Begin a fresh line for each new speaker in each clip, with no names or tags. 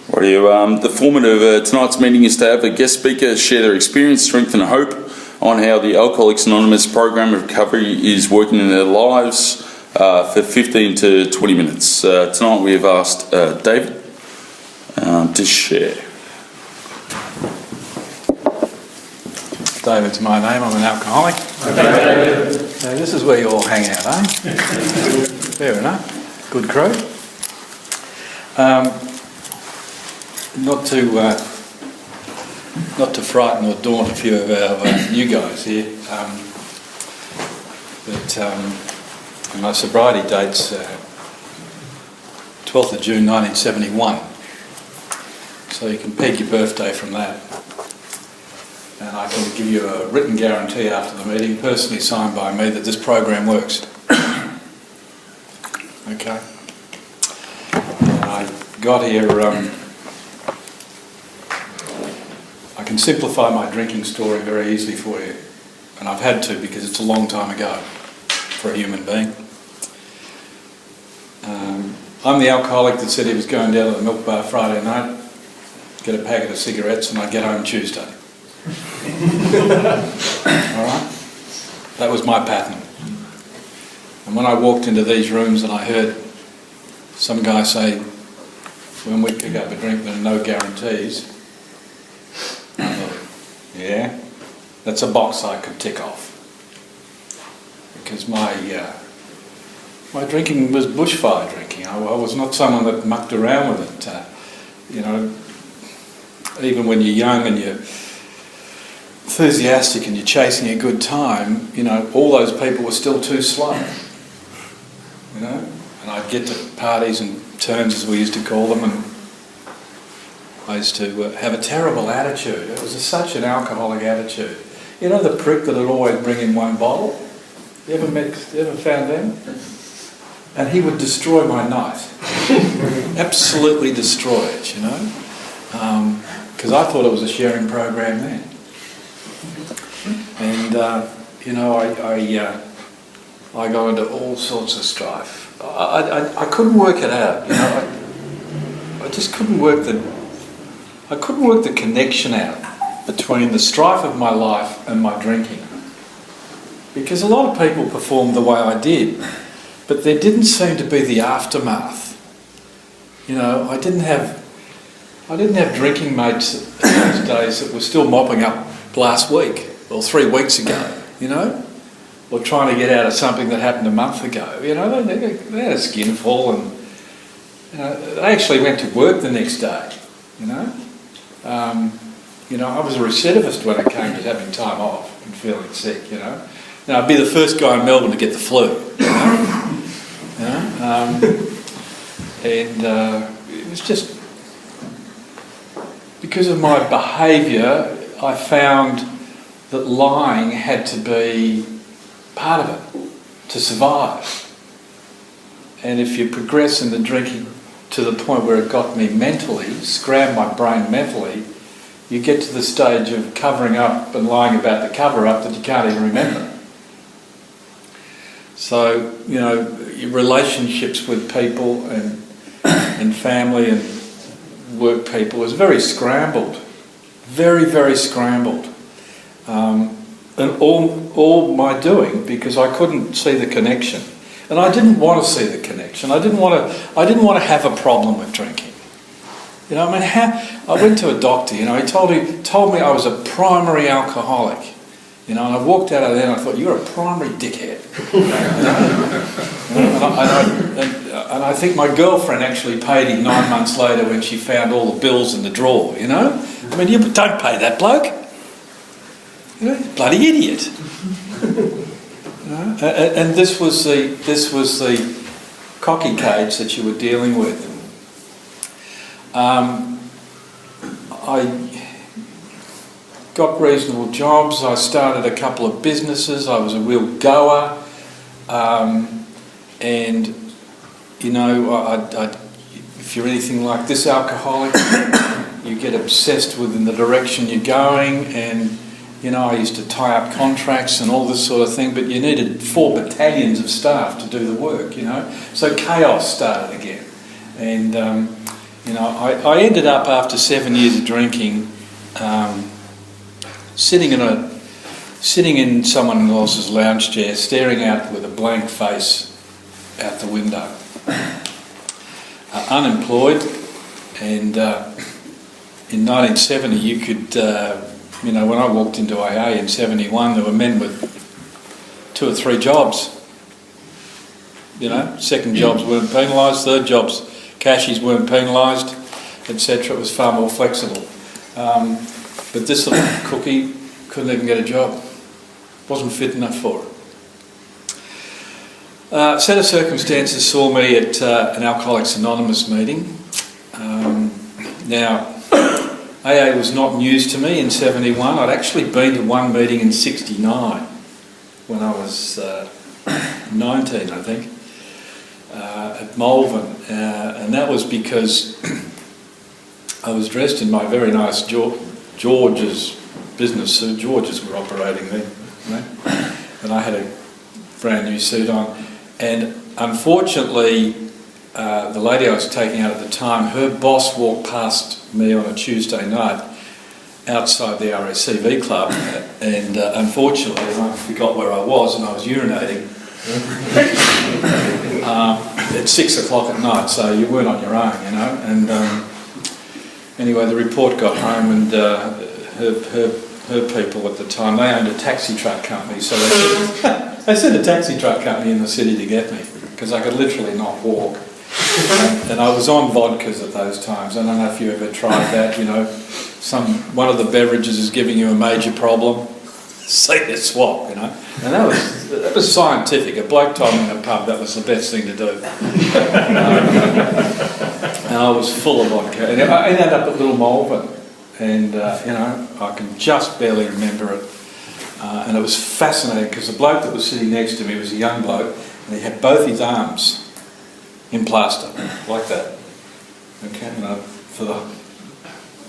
The format of tonight's meeting is to have a guest speaker share their experience, strength and hope on how the Alcoholics Anonymous program of recovery is working in their lives for 15 to 20 minutes. Tonight we have asked David to share.
David's my name, I'm an alcoholic. So this is where you all hang out, eh? Fair enough. Good crew. Not to frighten or daunt a few of our new guys here, but my sobriety date's 12th of June 1971, so you can peek your birthday from that. And I can give you a written guarantee after the meeting, personally signed by me, that this program works. Okay. I got here, I can simplify my drinking story very easily for you, and I've had to because it's a long time ago for a human being. I'm the alcoholic that said he was going down to the milk bar Friday night, get a packet of cigarettes, and I'd get home Tuesday. Alright? That was my pattern. And when I walked into these rooms and I heard some guy say, when we pick up a drink there are no guarantees, I thought, yeah, that's a box I could tick off. Because my drinking was bushfire drinking. I was not someone that mucked around with it. Even when you're young and you're enthusiastic and you're chasing a good time, all those people were still too slow. And I'd get to parties and turns, as we used to call them, and I used to have a terrible attitude. It was such an alcoholic attitude. The prick that would always bring in one bottle? You ever found them? And he would destroy my night. Absolutely destroy it, because I thought it was a sharing program then. And, I got into all sorts of strife. I couldn't work it out, I just couldn't work the connection out between the strife of my life and my drinking. Because a lot of people performed the way I did, but there didn't seem to be the aftermath. I didn't have drinking mates in those days that were still mopping up last week or 3 weeks ago, or trying to get out of something that happened a month ago. They had a skinful, and they actually went to work the next day. I was a recidivist when it came to having time off and feeling sick. I'd be the first guy in Melbourne to get the flu. And it was just because of my behaviour, I found that lying had to be part of it to survive. And if you progress in the drinking to the point where it got me mentally, scrammed my brain mentally, you get to the stage of covering up and lying about the cover-up that you can't even remember. So, your relationships with people and family and work people was very scrambled. Very, very scrambled. And all my doing, because I couldn't see the connection. And I didn't want to see the connection. I didn't want to have a problem with drinking. I went to a doctor, he told me I was a primary alcoholic. And I walked out of there and I thought, you're a primary dickhead. And I think my girlfriend actually paid him 9 months later when she found all the bills in the drawer, you don't pay that bloke. Bloody idiot. And this was the cocky cage that you were dealing with. I got reasonable jobs. I started a couple of businesses. I was a real goer, and if you're anything like this alcoholic, you get obsessed with the direction you're going, and I used to tie up contracts and all this sort of thing, but you needed 4 battalions of staff to do the work, So chaos started again. And, I ended up after 7 years of drinking, sitting in someone else's lounge chair, staring out with a blank face out the window. Unemployed, and in 1970 you could, when I walked into AA in 71, there were men with 2 or 3 jobs. Second jobs weren't penalised, third jobs, cashies weren't penalised, etc. It was far more flexible. But this little cookie couldn't even get a job. Wasn't fit enough for it. Set of circumstances saw me at an Alcoholics Anonymous meeting. Now, AA was not news to me in 71. I'd actually been to one meeting in 69 when I was 19, I think, at Melbourne. And that was because I was dressed in my very nice George's business suit. George's were operating then, and I had a brand new suit on. And unfortunately, the lady I was taking out at the time, her boss walked past me on a Tuesday night outside the RACV club, and unfortunately I forgot where I was, and I was urinating at 6 o'clock at night, so you weren't on your own, and anyway, the report got home, and her people at the time, they owned a taxi truck company, so they sent a taxi truck company in the city to get me, because I could literally not walk. And I was on vodkas at those times. I don't know if you ever tried that, one of the beverages is giving you a major problem, see the swap, And that was scientific. A bloke told me in a pub that was the best thing to do. And I was full of vodka. And I ended up at Little Melbourne, and I can just barely remember it. And it was fascinating because the bloke that was sitting next to me was a young bloke, and he had both his arms in plaster, like that. Okay, for the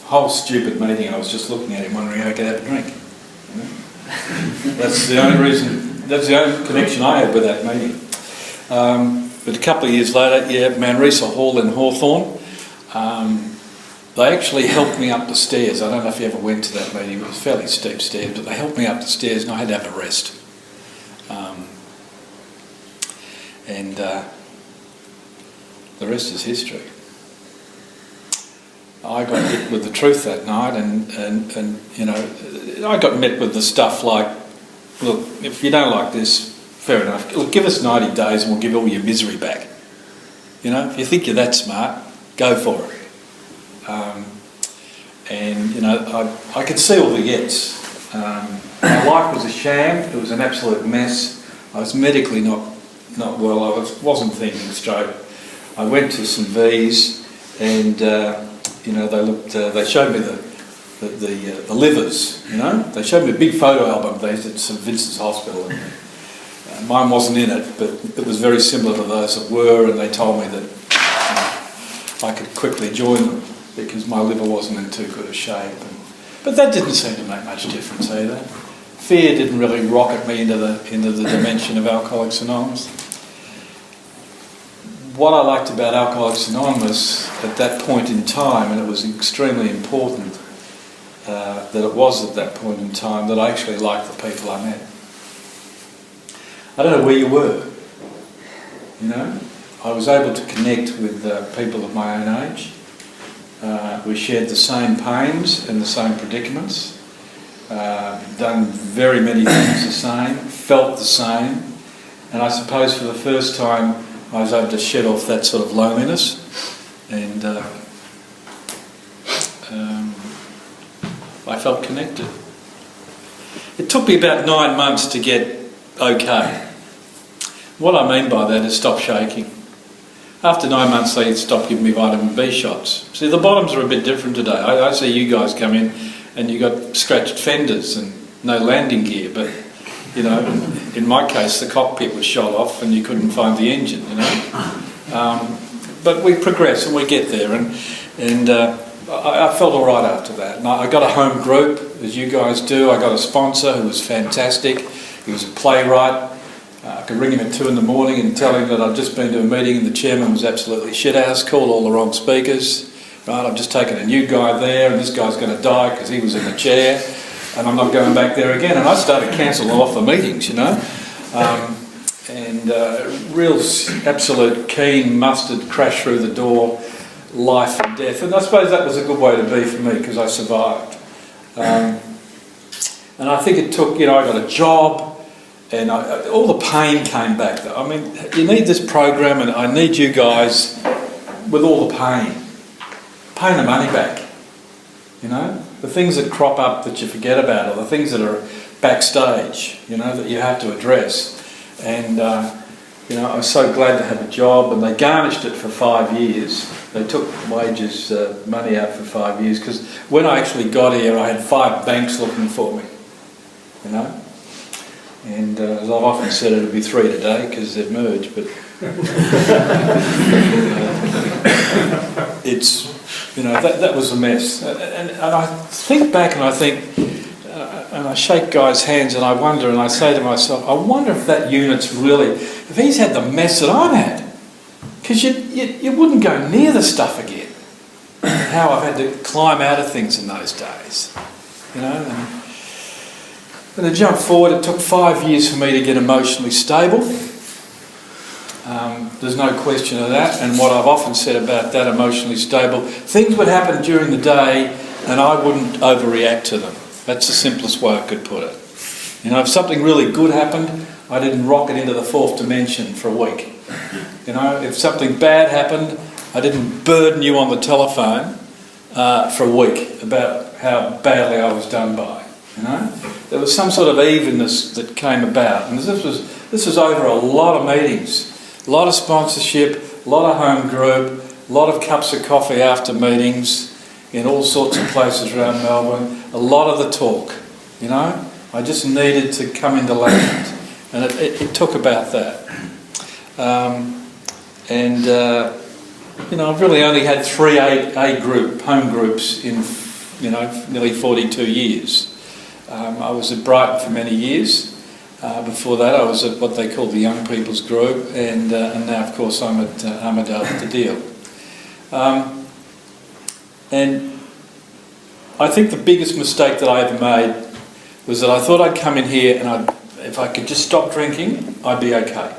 whole stupid meeting, I was just looking at him, wondering how I could have a drink. That's the only connection I had with that meeting. But a couple of years later, Manresa Hall in Hawthorn, they actually helped me up the stairs. I don't know if you ever went to that meeting, it was fairly steep stairs, but they helped me up the stairs and I had to have a rest. The rest is history. I got hit with the truth that night, and I got met with the stuff like, look, if you don't like this, fair enough. Look, give us 90 days and we'll give all your misery back. If you think you're that smart, go for it. I could see all the yets. My life was a sham. It was an absolute mess. I was medically not well. I wasn't thinking straight. I went to St V's, and they showed me the livers. They showed me a big photo album based at St Vincent's Hospital, and mine wasn't in it, but it was very similar to those that were, and they told me that I could quickly join them because my liver wasn't in too good a shape. But that didn't seem to make much difference either. Fear didn't really rocket me into the dimension of Alcoholics Anonymous. What I liked about Alcoholics Anonymous at that point in time, and it was extremely important that it was at that point in time, that I actually liked the people I met. I don't know where you were, I was able to connect with people of my own age. We shared the same pains and the same predicaments, done very many things the same, felt the same, and I suppose for the first time I was able to shed off that sort of loneliness, and I felt connected. It took me about 9 months to get okay. What I mean by that is stop shaking. After 9 months they stopped giving me vitamin B shots. See, the bottoms are a bit different today. I see you guys come in and you got scratched fenders and no landing gear, but in my case the cockpit was shot off and you couldn't find the engine, But we progress and we get there, and I felt all right after that. And I got a home group, as you guys do. I got a sponsor who was fantastic. He was a playwright. I could ring him at 2 in the morning and tell him that I'd just been to a meeting and the chairman was absolutely shit-house, called all the wrong speakers. right, I've just taken a new guy there and this guy's going to die because he was in the chair and I'm not going back there again. And I started cancelling off the meetings, you know. Real absolute keen mustard crash through the door, life and death. And I suppose that was a good way to be for me because I survived. And I think it took, you know, I got a job and all the pain came back. I mean, you need this program and I need you guys with all the pain. Paying the money back, you know. The things that crop up that you forget about or the things that are backstage, you know, that you have to address. And, you know, I was so glad to have a job and they garnished it for 5 years. They took wages, money out for 5 years because when I actually got here I had 5 banks looking for me, you know. And as I've often said, it'll be 3 today because they've merged, but it's, you know, that was a mess. And I think back and I think, and I shake guys' hands and I wonder, and I say to myself, I wonder if that unit's really, if he's had the mess that I've had, because you wouldn't go near the stuff again. How I've had to climb out of things in those days, you know. And to jump forward, it took 5 years for me to get emotionally stable. There's no question of that. And what I've often said about that, emotionally stable, things would happen during the day and I wouldn't overreact to them. That's the simplest way I could put it. You know, if something really good happened, I didn't rocket into the 4th dimension for a week. You know, if something bad happened, I didn't burden you on the telephone for a week about how badly I was done by. You know, there was some sort of evenness that came about, and this was over a lot of meetings, a lot of sponsorship, a lot of home group, a lot of cups of coffee after meetings in all sorts of places around Melbourne, a lot of the talk. You know, I just needed to come into land, and it took about that. You know, I've really only had 3 home groups in, you know, nearly 42 years. I was at Brighton for many years. Before that I was at what they call the Young People's Group, and now of course I'm at Armadale at the Deal. And I think the biggest mistake that I ever made was that I thought I'd come in here and if I could just stop drinking, I'd be okay.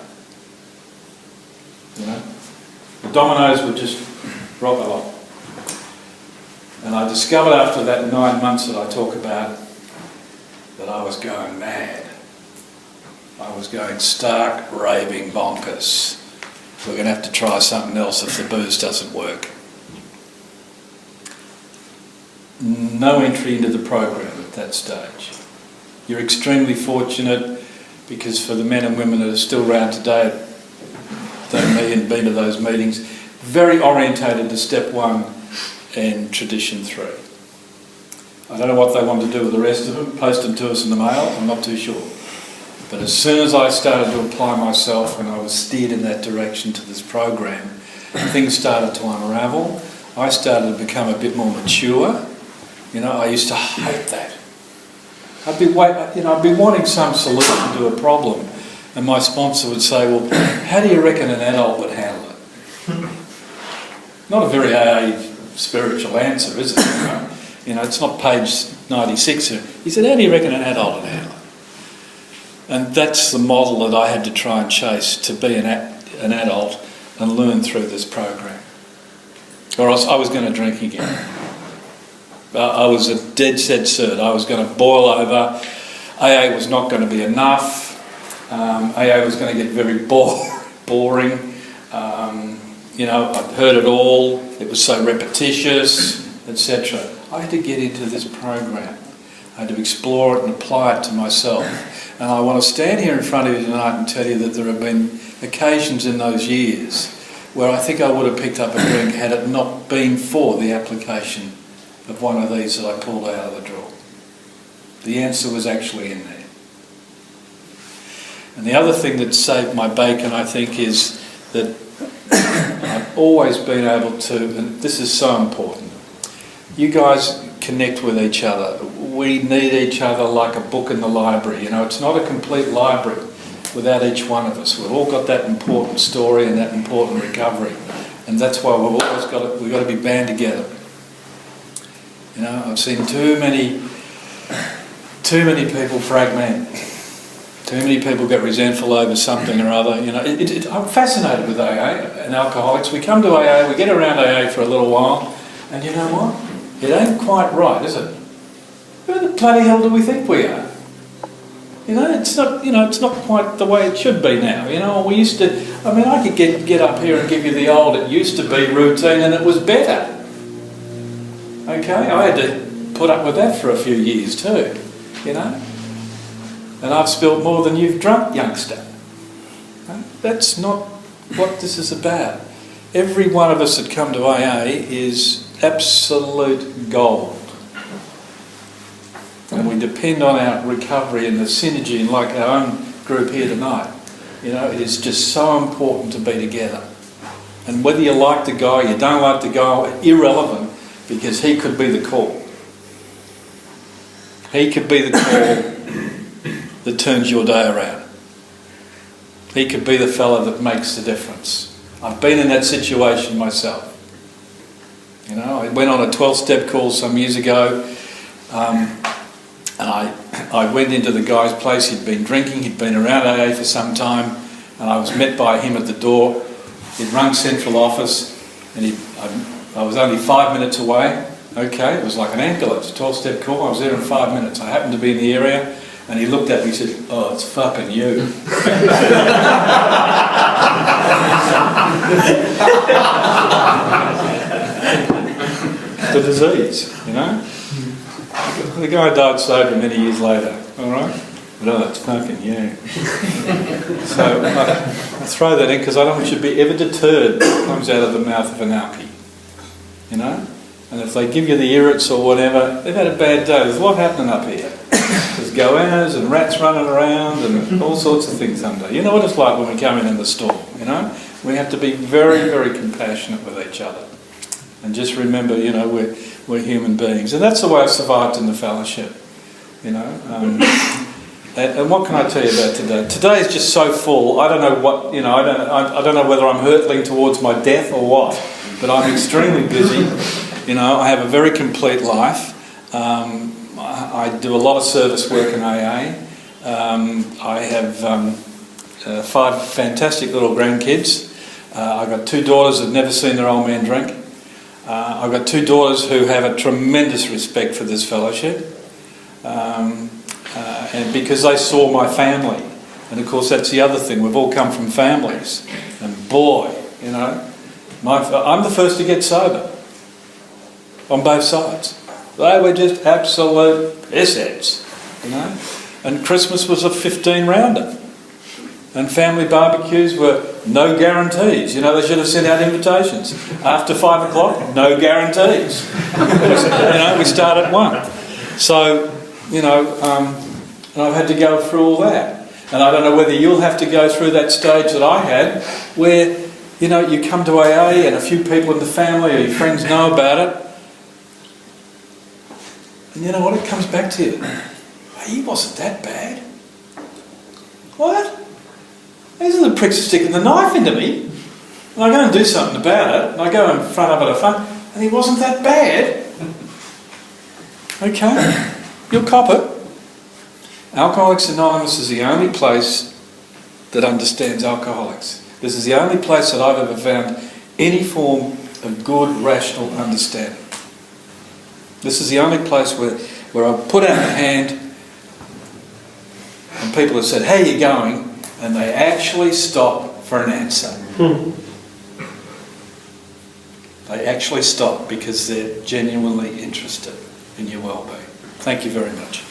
You know? The dominoes would just rock along. And I discovered after that 9 months that I talk about that I was going mad. I was going stark, raving bonkers. We're going to have to try something else if the booze doesn't work. No entry into the program at that stage. You're extremely fortunate because for the men and women that are still around today, though me and been to those meetings, very orientated to step 1 and tradition 3. I don't know what they want to do with the rest of them, post them to us in the mail, I'm not too sure. But as soon as I started to apply myself and I was steered in that direction to this program, things started to unravel. I started to become a bit more mature. You know, I used to hate that. I'd be wanting some solution to a problem, and my sponsor would say, well, how do you reckon an adult would handle it? Not a very AA spiritual answer, is it? You know, it's not page 96. He said, how do you reckon an adult would handle it? And that's the model that I had to try and chase to be an adult and learn through this program. Or else I was going to drink again. I was a dead set cert. I was going to boil over. AA was not going to be enough. AA was going to get very boring. You know, I'd heard it all. It was so repetitious, etc. I had to get into this program. I had to explore it and apply it to myself. And I want to stand here in front of you tonight and tell you that there have been occasions in those years where I think I would have picked up a drink had it not been for the application of one of these that I pulled out of the drawer. The answer was actually in there. And the other thing that saved my bacon, I think, is that I've always been able to, and this is so important, you guys connect with each other. We need each other like a book in the library. You know, it's not a complete library without each one of us. We've all got that important story and that important recovery. And that's why we've got to be band together. You know, I've seen too many people fragment. Too many people get resentful over something or other. You know, I'm fascinated with AA and alcoholics. We come to AA, we get around AA for a little while, and you know what? It ain't quite right, is it? Who the bloody hell do we think we are? You know, it's not. You know, it's not quite the way it should be now. You know, we used to. I mean, I could get up here and give you the old. It used to be routine, and it was better. Okay, I had to put up with that for a few years too. You know. And I've spilt more than you've drunk, youngster. That's not what this is about. Every one of us that come to AA is absolute gold. And we depend on our recovery and the synergy, and like our own group here tonight. You know, it is just so important to be together. And whether you like the guy, you don't like the guy, irrelevant, because he could be the call. He could be the call that turns your day around. He could be the fella that makes the difference. I've been in that situation myself. You know, I went on a 12-step call some years ago, and I went into the guy's place. He'd been drinking, he'd been around AA for some time, and I was met by him at the door. He'd rung central office, and I was only 5 minutes away. Okay, it was like an ambulance, a 12-step call. I was there in 5 minutes. I happened to be in the area. And he looked at me and said, "Oh, it's fucking you." The disease, you know. The guy died sober many years later, all right? But oh, it's fucking you. So I throw that in because I don't want you to be ever deterred what comes out of the mouth of an alkie, you know. And if they give you the irrits or whatever, they've had a bad day. There's a lot happening up here. There's goannas and rats running around and all sorts of things under. You know what it's like when we come in the store, you know? We have to be very, very compassionate with each other. And just remember, you know, we're human beings. And that's the way I've survived in the fellowship, you know. And what can I tell you about today? Today is just so full. I don't know what, you know, I don't know whether I'm hurtling towards my death or what. But I'm extremely busy. You know, I have a very complete life. I do a lot of service work in AA. I have 5 fantastic little grandkids. I've got 2 daughters that have never seen their old man drink. I've got 2 daughters who have a tremendous respect for this fellowship. And because they saw my family. And of course that's the other thing, we've all come from families. And boy, you know, I'm the first to get sober. On both sides. They were just absolute pissheads, you know. And Christmas was a 15-rounder. And family barbecues were no guarantees. You know, they should have sent out invitations. After 5 o'clock, no guarantees. You know, we start at 1. So, you know, and I've had to go through all that. And I don't know whether you'll have to go through that stage that I had, where, you know, you come to AA and a few people in the family or your friends know about it. And you know what? It comes back to you. He wasn't that bad. What? These are the pricks sticking the knife into me. And I go and do something about it. And I go in front of it a fun. And he wasn't that bad. Okay. You'll cop it. Alcoholics Anonymous is the only place that understands alcoholics. This is the only place that I've ever found any form of good, rational understanding. This is the only place where I've put out my hand and people have said, "How are you going?" And they actually stop for an answer. They actually stop because they're genuinely interested in your well-being. Thank you very much.